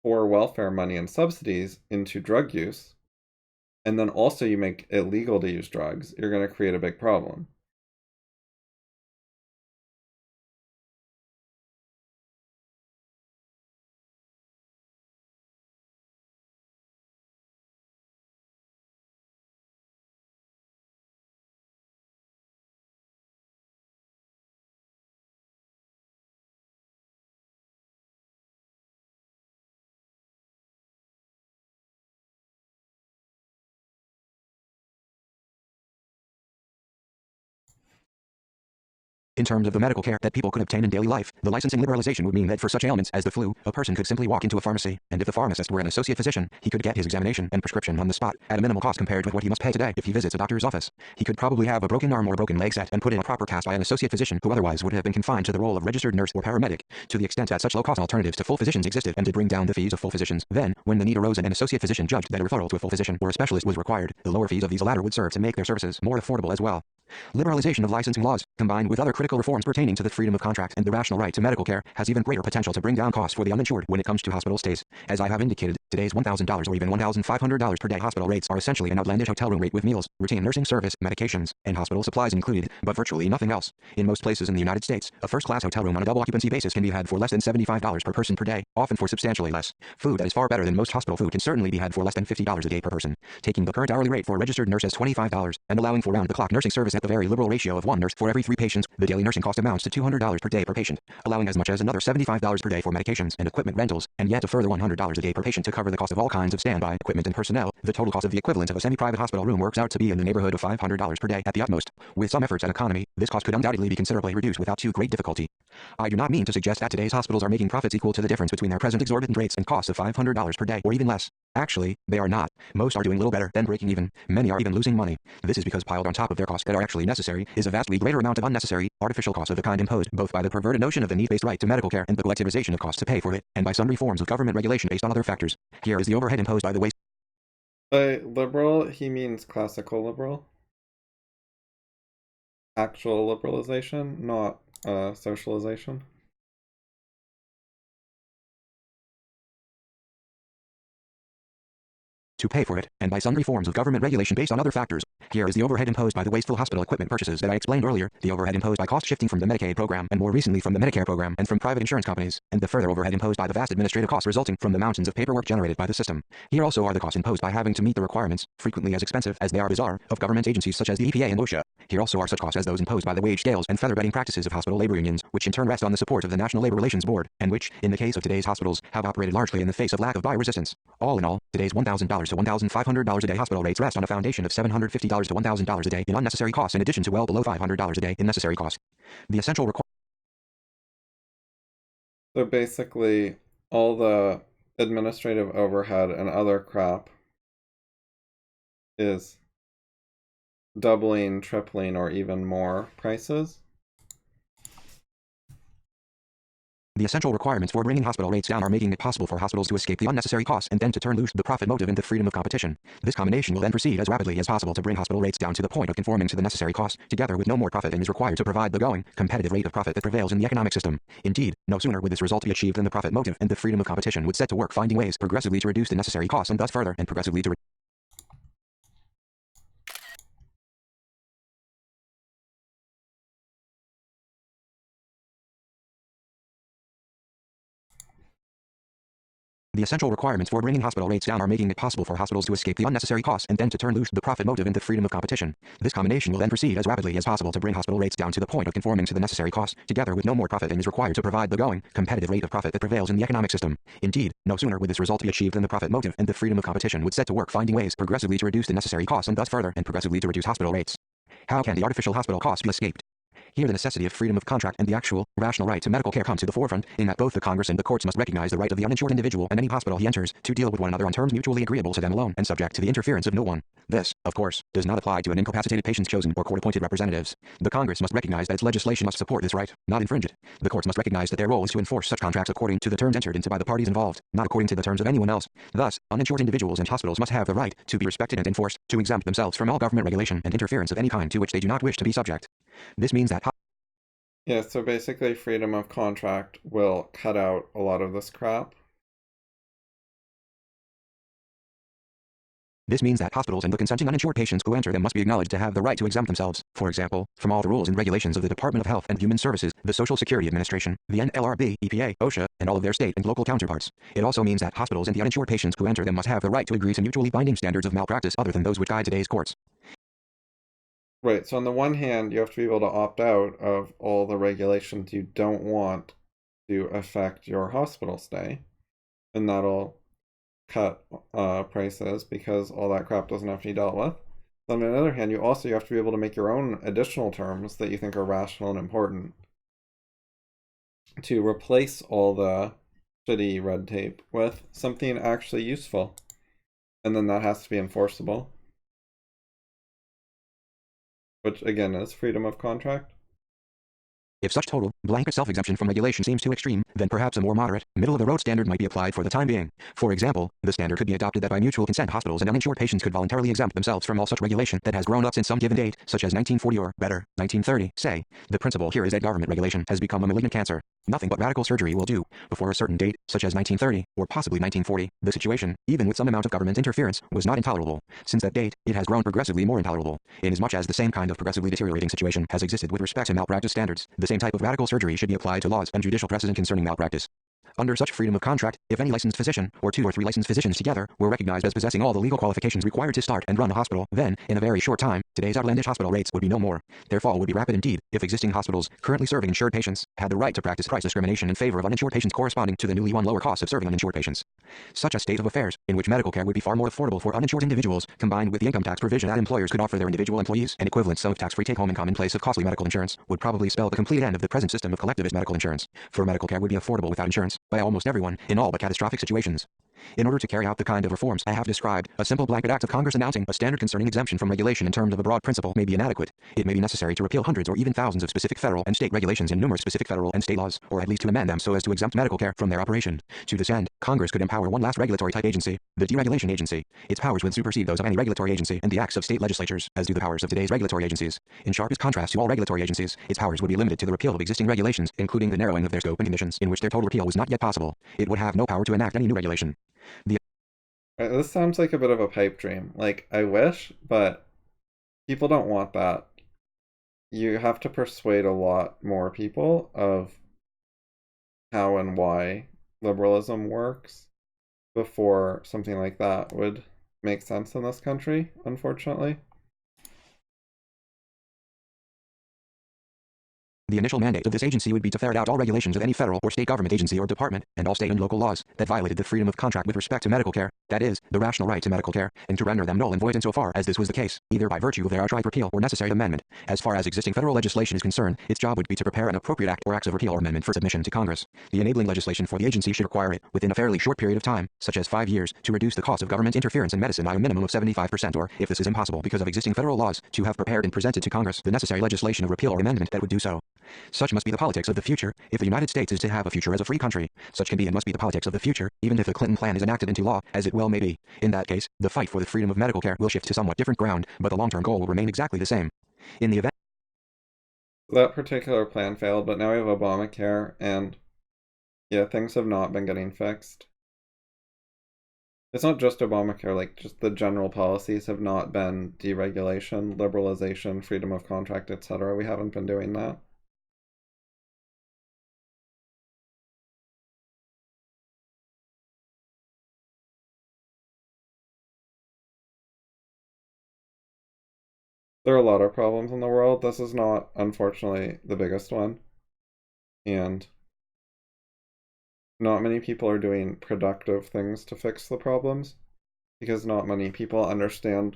pour welfare money and subsidies into drug use, and then also you make it legal to use drugs, you're going to create a big problem. In terms of the medical care that people could obtain in daily life, the licensing liberalization would mean that for such ailments as the flu, a person could simply walk into a pharmacy, and if the pharmacist were an associate physician, he could get his examination and prescription on the spot at a minimal cost compared with what he must pay today if he visits a doctor's office. He could probably have a broken arm or broken leg set and put in a proper cast by an associate physician who otherwise would have been confined to the role of registered nurse or paramedic. To the extent that such low-cost alternatives to full physicians existed and to bring down the fees of full physicians, then, when the need arose and an associate physician judged that a referral to a full physician or a specialist was required, the lower fees of these latter would serve to make their services more affordable as well. Liberalization of licensing laws, combined with other critical reforms pertaining to the freedom of contract and the rational right to medical care, has even greater potential to bring down costs for the uninsured when it comes to hospital stays. As I have indicated, today's $1,000 or even $1,500 per day hospital rates are essentially an outlandish hotel room rate with meals, routine nursing service, medications, and hospital supplies included, but virtually nothing else. In most places in the United States, a first-class hotel room on a double occupancy basis can be had for less than $75 per person per day, often for substantially less. Food that is far better than most hospital food can certainly be had for less than $50 a day per person. Taking the current hourly rate for a registered nurse as $25 and allowing for round-the-clock nursing service at the very liberal ratio of one nurse for every 3 patients, the daily nursing cost amounts to $200 per day per patient, allowing as much as another $75 per day for medications and equipment rentals, and yet a further $100 a day per patient to cover the cost of all kinds of standby equipment and personnel. The total cost of the equivalent of a semi-private hospital room works out to be in the neighborhood of $500 per day at the utmost. With some efforts at economy, this cost could undoubtedly be considerably reduced without too great difficulty. I do not mean to suggest that today's hospitals are making profits equal to the difference between their present exorbitant rates and costs of $500 per day or even less. Actually, they are not. Most are doing little better than breaking even. Many are even losing money. This is because piled on top of their costs that are actually necessary is a vastly greater amount of unnecessary, artificial costs of the kind imposed both by the perverted notion of the need-based right to medical care and the collectivization of costs to pay for it, and by sundry forms of government regulation based on other factors. Here is the overhead imposed by the waste. By liberal, he means classical liberal. Actual liberalization, not socialization. To pay for it, and by sundry forms of government regulation based on other factors. Here is the overhead imposed by the wasteful hospital equipment purchases that I explained earlier, the overhead imposed by cost shifting from the Medicaid program and more recently from the Medicare program and from private insurance companies, and the further overhead imposed by the vast administrative costs resulting from the mountains of paperwork generated by the system. Here also are the costs imposed by having to meet the requirements, frequently as expensive as they are bizarre, of government agencies such as the EPA and OSHA. Here also are such costs as those imposed by the wage scales and feather-bedding practices of hospital labor unions, which in turn rest on the support of the National Labor Relations Board, and which, in the case of today's hospitals, have operated largely in the face of lack of buy resistance. All in all, today's $1,000 to $1,500 a day hospital rates rest on a foundation of $750 to $1,000 a day in unnecessary costs in addition to well below $500 a day in necessary costs. The essential So basically, all the administrative overhead and other crap is doubling, tripling, or even more prices. The essential requirements for bringing hospital rates down are making it possible for hospitals to escape the unnecessary costs and then to turn loose the profit motive into freedom of competition. This combination will then proceed as rapidly as possible to bring hospital rates down to the point of conforming to the necessary costs, together with no more profit than is required to provide the going, competitive rate of profit that prevails in the economic system. Indeed, no sooner would this result be achieved than the profit motive and the freedom of competition would set to work finding ways progressively to reduce the necessary costs and thus further and progressively to The essential requirements for bringing hospital rates down are making it possible for hospitals to escape the unnecessary costs and then to turn loose the profit motive into freedom of competition. This combination will then proceed as rapidly as possible to bring hospital rates down to the point of conforming to the necessary costs, together with no more profit than is required to provide the going, competitive rate of profit that prevails in the economic system. Indeed, no sooner would this result be achieved than the profit motive and the freedom of competition would set to work finding ways progressively to reduce the necessary costs and thus further and progressively to reduce hospital rates. How can the artificial hospital costs be escaped? Here the necessity of freedom of contract and the actual, rational right to medical care come to the forefront, in that both the Congress and the courts must recognize the right of the uninsured individual and any hospital he enters to deal with one another on terms mutually agreeable to them alone and subject to the interference of no one. This, of course, does not apply to an incapacitated patient's chosen or court-appointed representatives. The Congress must recognize that its legislation must support this right, not infringe it. The courts must recognize that their role is to enforce such contracts according to the terms entered into by the parties involved, not according to the terms of anyone else. Thus, uninsured individuals and hospitals must have the right to be respected and enforced, to exempt themselves from all government regulation and interference of any kind to which they do not wish to be subject. This means that Yeah, so basically freedom of contract will cut out a lot of this crap. This means that hospitals and the consenting uninsured patients who enter them must be acknowledged to have the right to exempt themselves, for example, from all the rules and regulations of the Department of Health and Human Services, the Social Security Administration, the NLRB, EPA, OSHA, and all of their state and local counterparts. It also means that hospitals and the uninsured patients who enter them must have the right to agree to mutually binding standards of malpractice other than those which guide today's courts. Right, so on the one hand, you have to be able to opt out of all the regulations you don't want to affect your hospital stay, and that'll cut prices because all that crap doesn't have to be dealt with. On the other hand, you have to be able to make your own additional terms that you think are rational and important to replace all the shitty red tape with something actually useful. And then that has to be enforceable, which again is freedom of contract. If such total, blanket self-exemption from regulation seems too extreme, then perhaps a more moderate, middle-of-the-road standard might be applied for the time being. For example, the standard could be adopted that by mutual consent hospitals and uninsured patients could voluntarily exempt themselves from all such regulation that has grown up since some given date, such as 1940 or, better, 1930, say. The principle here is that government regulation has become a malignant cancer. Nothing but radical surgery will do. Before a certain date, such as 1930, or possibly 1940, the situation, even with some amount of government interference, was not intolerable. Since that date, it has grown progressively more intolerable, inasmuch as the same kind of progressively deteriorating situation has existed with respect to malpractice standards. The same type of radical surgery should be applied to laws and judicial precedent concerning malpractice. Under such freedom of contract, if any licensed physician, or 2 or 3 licensed physicians together, were recognized as possessing all the legal qualifications required to start and run a hospital, then, in a very short time, today's outlandish hospital rates would be no more. Their fall would be rapid indeed, if existing hospitals, currently serving insured patients, had the right to practice price discrimination in favor of uninsured patients corresponding to the newly won lower costs of serving uninsured patients. Such a state of affairs, in which medical care would be far more affordable for uninsured individuals, combined with the income tax provision that employers could offer their individual employees, an equivalent sum of tax-free take-home income in place of costly medical insurance, would probably spell the complete end of the present system of collectivist medical insurance. For medical care would be affordable without insurance, by almost everyone, in all but catastrophic situations. In order to carry out the kind of reforms I have described, a simple blanket act of Congress announcing a standard concerning exemption from regulation in terms of a broad principle may be inadequate. It may be necessary to repeal hundreds or even thousands of specific federal and state regulations in numerous specific federal and state laws, or at least to amend them so as to exempt medical care from their operation. To this end, Congress could empower one last regulatory type agency, the deregulation agency. Its powers would supersede those of any regulatory agency and the acts of state legislatures, as do the powers of today's regulatory agencies. In sharpest contrast to all regulatory agencies, its powers would be limited to the repeal of existing regulations, including the narrowing of their scope and conditions in which their total repeal was not yet possible. It would have no power to enact any new regulation. This sounds like a bit of a pipe dream. Like, I wish, but people don't want that. You have to persuade a lot more people of how and why liberalism works before something like that would make sense in this country, unfortunately. The initial mandate of this agency would be to ferret out all regulations of any federal or state government agency or department, and all state and local laws, that violated the freedom of contract with respect to medical care, that is, the rational right to medical care, and to render them null and void insofar as this was the case, either by virtue of their outright repeal or necessary amendment. As far as existing federal legislation is concerned, its job would be to prepare an appropriate act or acts of repeal or amendment for submission to Congress. The enabling legislation for the agency should require it, within a fairly short period of time, such as 5 years, to reduce the cost of government interference in medicine by a minimum of 75%, or, if this is impossible because of existing federal laws, to have prepared and presented to Congress the necessary legislation of repeal or amendment that would do so. Such must be the politics of the future, if the United States is to have a future as a free country. Such can be and must be the politics of the future, even if the Clinton plan is enacted into law, as it well may be. In that case, the fight for the freedom of medical care will shift to somewhat different ground, but the long-term goal will remain exactly the same. In the event that particular plan failed, but now we have Obamacare, and yeah, things have not been getting fixed. It's not just Obamacare, like, just the general policies have not been deregulation, liberalization, freedom of contract, etc. We haven't been doing that. There are a lot of problems in the world. This is not, unfortunately, the biggest one. And not many people are doing productive things to fix the problems, because not many people understand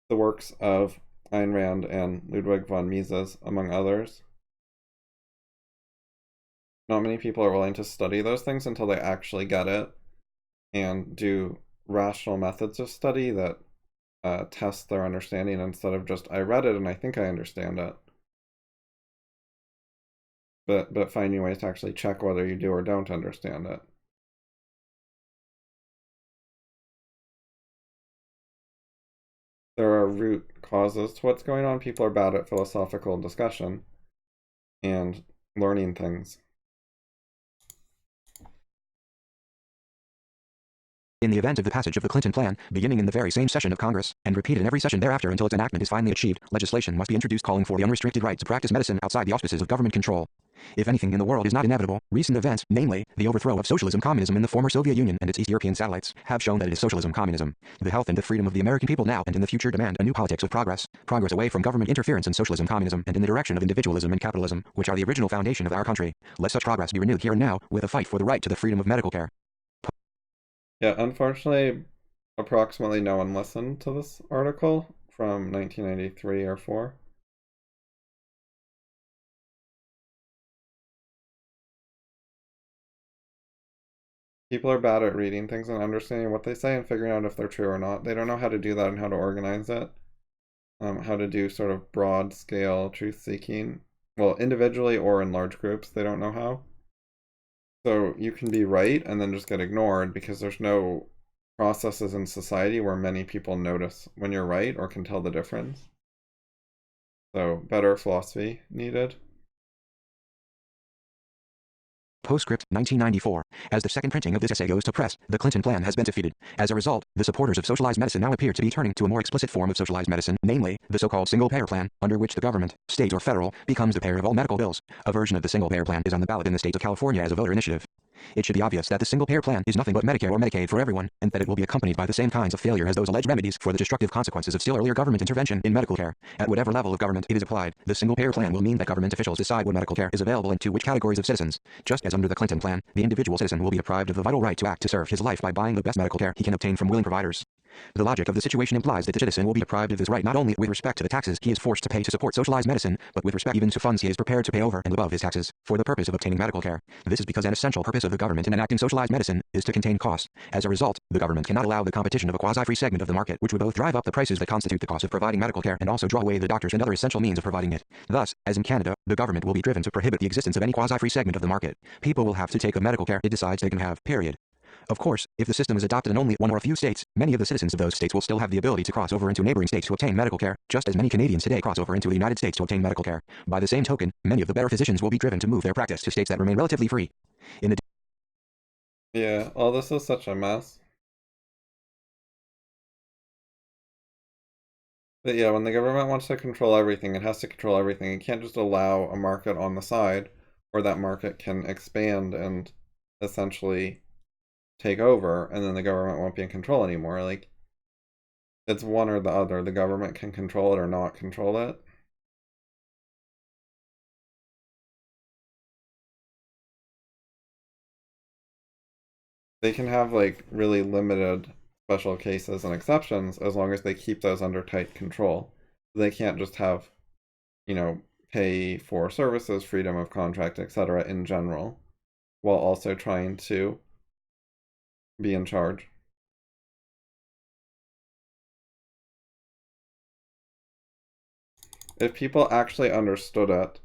the works of Ayn Rand and Ludwig von Mises, among others. Not many people are willing to study those things until they actually get it and do rational methods of study that test their understanding instead of just, I read it and I think I understand it. But finding ways to actually check whether you do or don't understand it. There are root causes to what's going on. People are bad at philosophical discussion and learning things. In the event of the passage of the Clinton plan, beginning in the very same session of Congress, and repeated in every session thereafter until its enactment is finally achieved, legislation must be introduced calling for the unrestricted right to practice medicine outside the auspices of government control. If anything in the world is not inevitable, recent events, namely, the overthrow of socialism-communism in the former Soviet Union and its East European satellites, have shown that it is socialism-communism. The health and the freedom of the American people now and in the future demand a new politics of progress away from government interference in socialism-communism and in the direction of individualism and capitalism, which are the original foundation of our country. Let such progress be renewed here and now, with a fight for the right to the freedom of medical care. Yeah, unfortunately, approximately no one listened to this article from 1993 or 4. People are bad at reading things and understanding what they say and figuring out if they're true or not. They don't know how to do that and how to organize it. How to do sort of broad scale truth seeking. Well, individually or in large groups, they don't know how. So you can be right and then just get ignored because there's no processes in society where many people notice when you're right or can tell the difference. So better philosophy needed. Postscript, 1994. As the second printing of this essay goes to press, the Clinton plan has been defeated. As a result, the supporters of socialized medicine now appear to be turning to a more explicit form of socialized medicine, namely, the so-called single-payer plan, under which the government, state or federal, becomes the payer of all medical bills. A version of the single-payer plan is on the ballot in the state of California as a voter initiative. It should be obvious that the single-payer plan is nothing but Medicare or Medicaid for everyone, and that it will be accompanied by the same kinds of failure as those alleged remedies for the destructive consequences of still earlier government intervention in medical care. At whatever level of government it is applied, the single-payer plan will mean that government officials decide what medical care is available and to which categories of citizens. Just as under the Clinton plan, the individual citizen will be deprived of the vital right to act to serve his life by buying the best medical care he can obtain from willing providers. The logic of the situation implies that the citizen will be deprived of this right not only with respect to the taxes he is forced to pay to support socialized medicine, but with respect even to funds he is prepared to pay over and above his taxes, for the purpose of obtaining medical care. This is because an essential purpose of the government in enacting socialized medicine is to contain costs. As a result, the government cannot allow the competition of a quasi-free segment of the market, which would both drive up the prices that constitute the cost of providing medical care and also draw away the doctors and other essential means of providing it. Thus, as in Canada, the government will be driven to prohibit the existence of any quasi-free segment of the market. People will have to take the medical care it decides they can have, period. Of course, if the system is adopted in only one or a few states, many of the citizens of those states will still have the ability to cross over into neighboring states to obtain medical care, just as many Canadians today cross over into the United States to obtain medical care. By the same token, many of the better physicians will be driven to move their practice to states that remain relatively free. Yeah, all this is such a mess. But yeah, when the government wants to control everything, it has to control everything. It can't just allow a market on the side where that market can expand and essentially take over, and then the government won't be in control anymore. Like, it's one or the other. The government can control it or not control it. They can have like really limited special cases and exceptions as long as they keep those under tight control. They can't just have, pay for services, freedom of contract, etc. in general, while also trying to be in charge. If people actually understood it,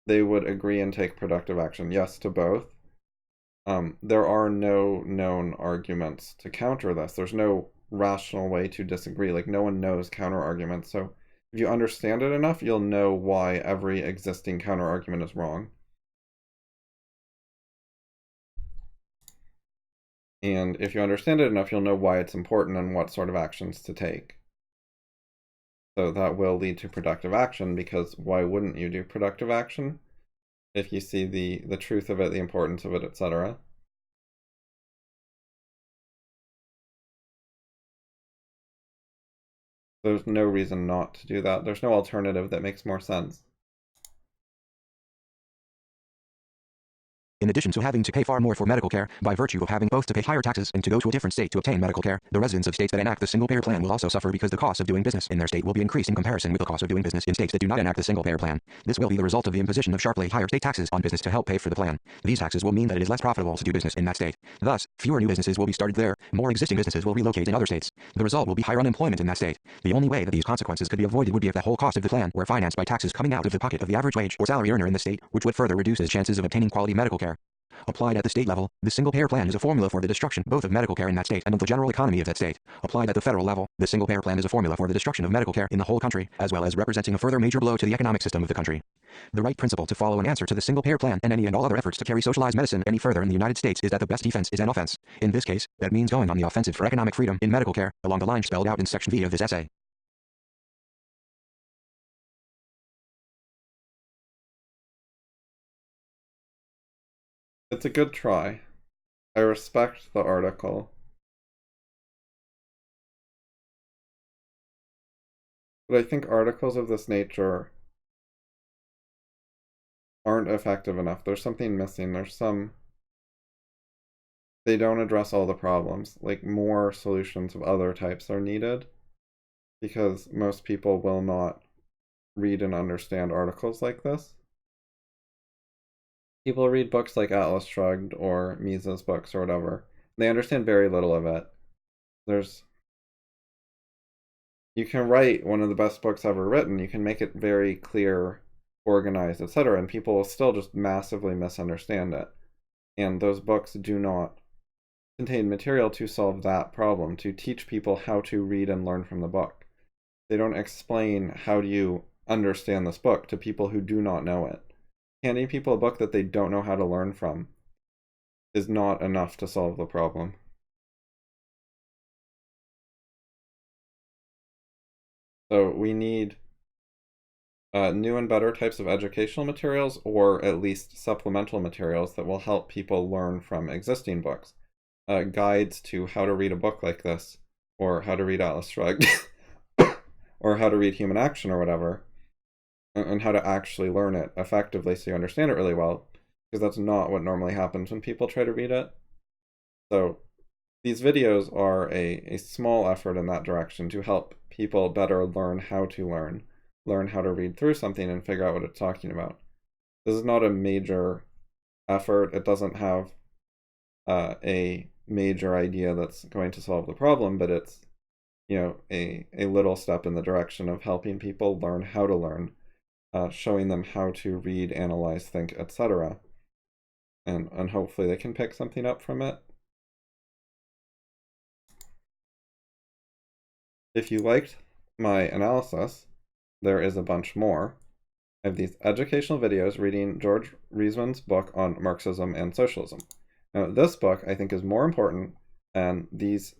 they would agree and take productive action. Yes to both. There are no known arguments to counter this. There's no rational way to disagree. Like, no one knows counter arguments. So if you understand it enough, you'll know why every existing counter argument is wrong. And if you understand it enough, you'll know why it's important and what sort of actions to take. So that will lead to productive action, because why wouldn't you do productive action if you see the truth of it, the importance of it, etc.? There's no reason not to do that. There's no alternative that makes more sense. In addition to having to pay far more for medical care, by virtue of having both to pay higher taxes and to go to a different state to obtain medical care, the residents of states that enact the single-payer plan will also suffer because the cost of doing business in their state will be increased in comparison with the cost of doing business in states that do not enact the single-payer plan. This will be the result of the imposition of sharply higher state taxes on business to help pay for the plan. These taxes will mean that it is less profitable to do business in that state. Thus, fewer new businesses will be started there, more existing businesses will relocate in other states. The result will be higher unemployment in that state. The only way that these consequences could be avoided would be if the whole cost of the plan were financed by taxes coming out of the pocket of the average wage or salary earner in the state, which would further reduce his chances of obtaining quality medical care. Applied at the state level, the single-payer plan is a formula for the destruction both of medical care in that state and of the general economy of that state. Applied at the federal level, the single-payer plan is a formula for the destruction of medical care in the whole country, as well as representing a further major blow to the economic system of the country. The right principle to follow in answer to the single-payer plan and any and all other efforts to carry socialized medicine any further in the United States is that the best defense is an offense. In this case, that means going on the offensive for economic freedom in medical care, along the lines spelled out in Section V of this essay. It's a good try. I respect the article. But I think articles of this nature aren't effective enough. There's something missing. They don't address all the problems. Like, more solutions of other types are needed. because most people will not read and understand articles like this. People read books like Atlas Shrugged or Mises books or whatever. They understand very little of it. You can write one of the best books ever written. You can make it very clear, organized, etc., and people will still just massively misunderstand it. And those books do not contain material to solve that problem, to teach people how to read and learn from the book. They don't explain how do you understand this book to people who do not know it. Handing people a book that they don't know how to learn from is not enough to solve the problem. So we need new and better types of educational materials, or at least supplemental materials that will help people learn from existing books. Guides to how to read a book like this, or how to read Atlas Shrugged, or how to read Human Action or whatever, and how to actually learn it effectively so you understand it really well, because that's not what normally happens when people try to read it. So these videos are a small effort in that direction to help people better learn how to learn how to read through something and figure out what it's talking about. This is not a major effort. It doesn't have a major idea that's going to solve the problem, but it's, a little step in the direction of helping people learn how to learn, showing them how to read, analyze, think, etc. And hopefully they can pick something up from it. If you liked my analysis, there is a bunch more. I have these educational videos reading George Reisman's book on Marxism and Socialism. Now, this book I think is more important, and these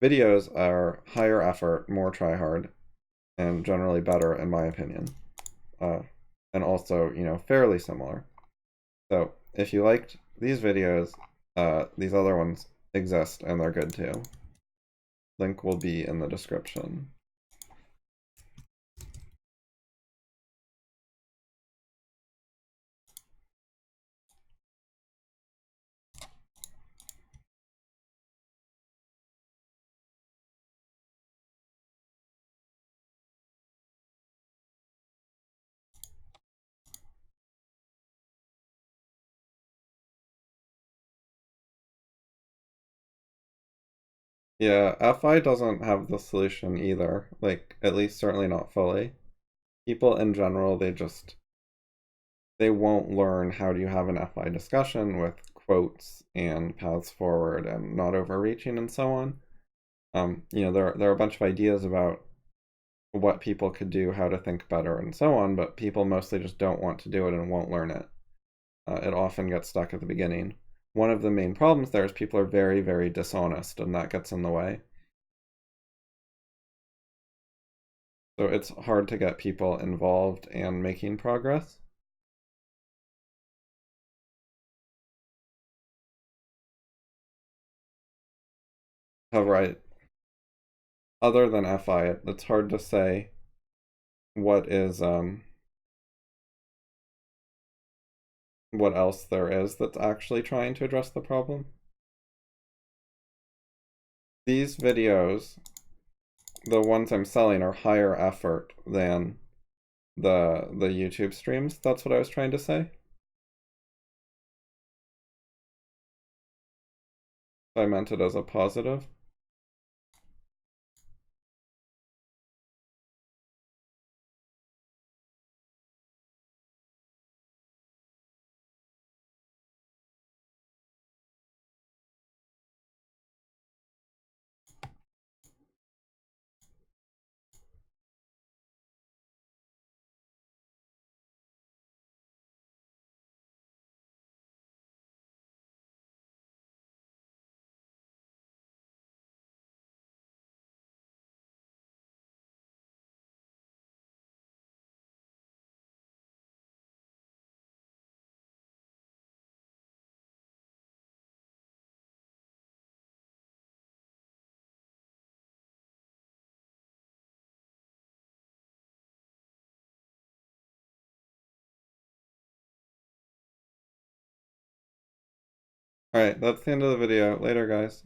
videos are higher effort, more try-hard, and generally better in my opinion. And also, fairly similar. So if you liked these videos, these other ones exist and they're good too. Link will be in the description. Yeah, FI doesn't have the solution either, like, at least certainly not fully. People in general, they won't learn how do you have an FI discussion with quotes and paths forward and not overreaching and so on. There are a bunch of ideas about what people could do, how to think better, and so on, but people mostly just don't want to do it and won't learn it. It often gets stuck at the beginning. One of the main problems there is people are very, very dishonest, and that gets in the way. So it's hard to get people involved and making progress. However, other than FI, it's hard to say what else there is that's actually trying to address the problem. These videos, the ones I'm selling, are higher effort than the YouTube streams. That's what I was trying to say. I meant it as a positive. Alright, that's the end of the video. Later, guys.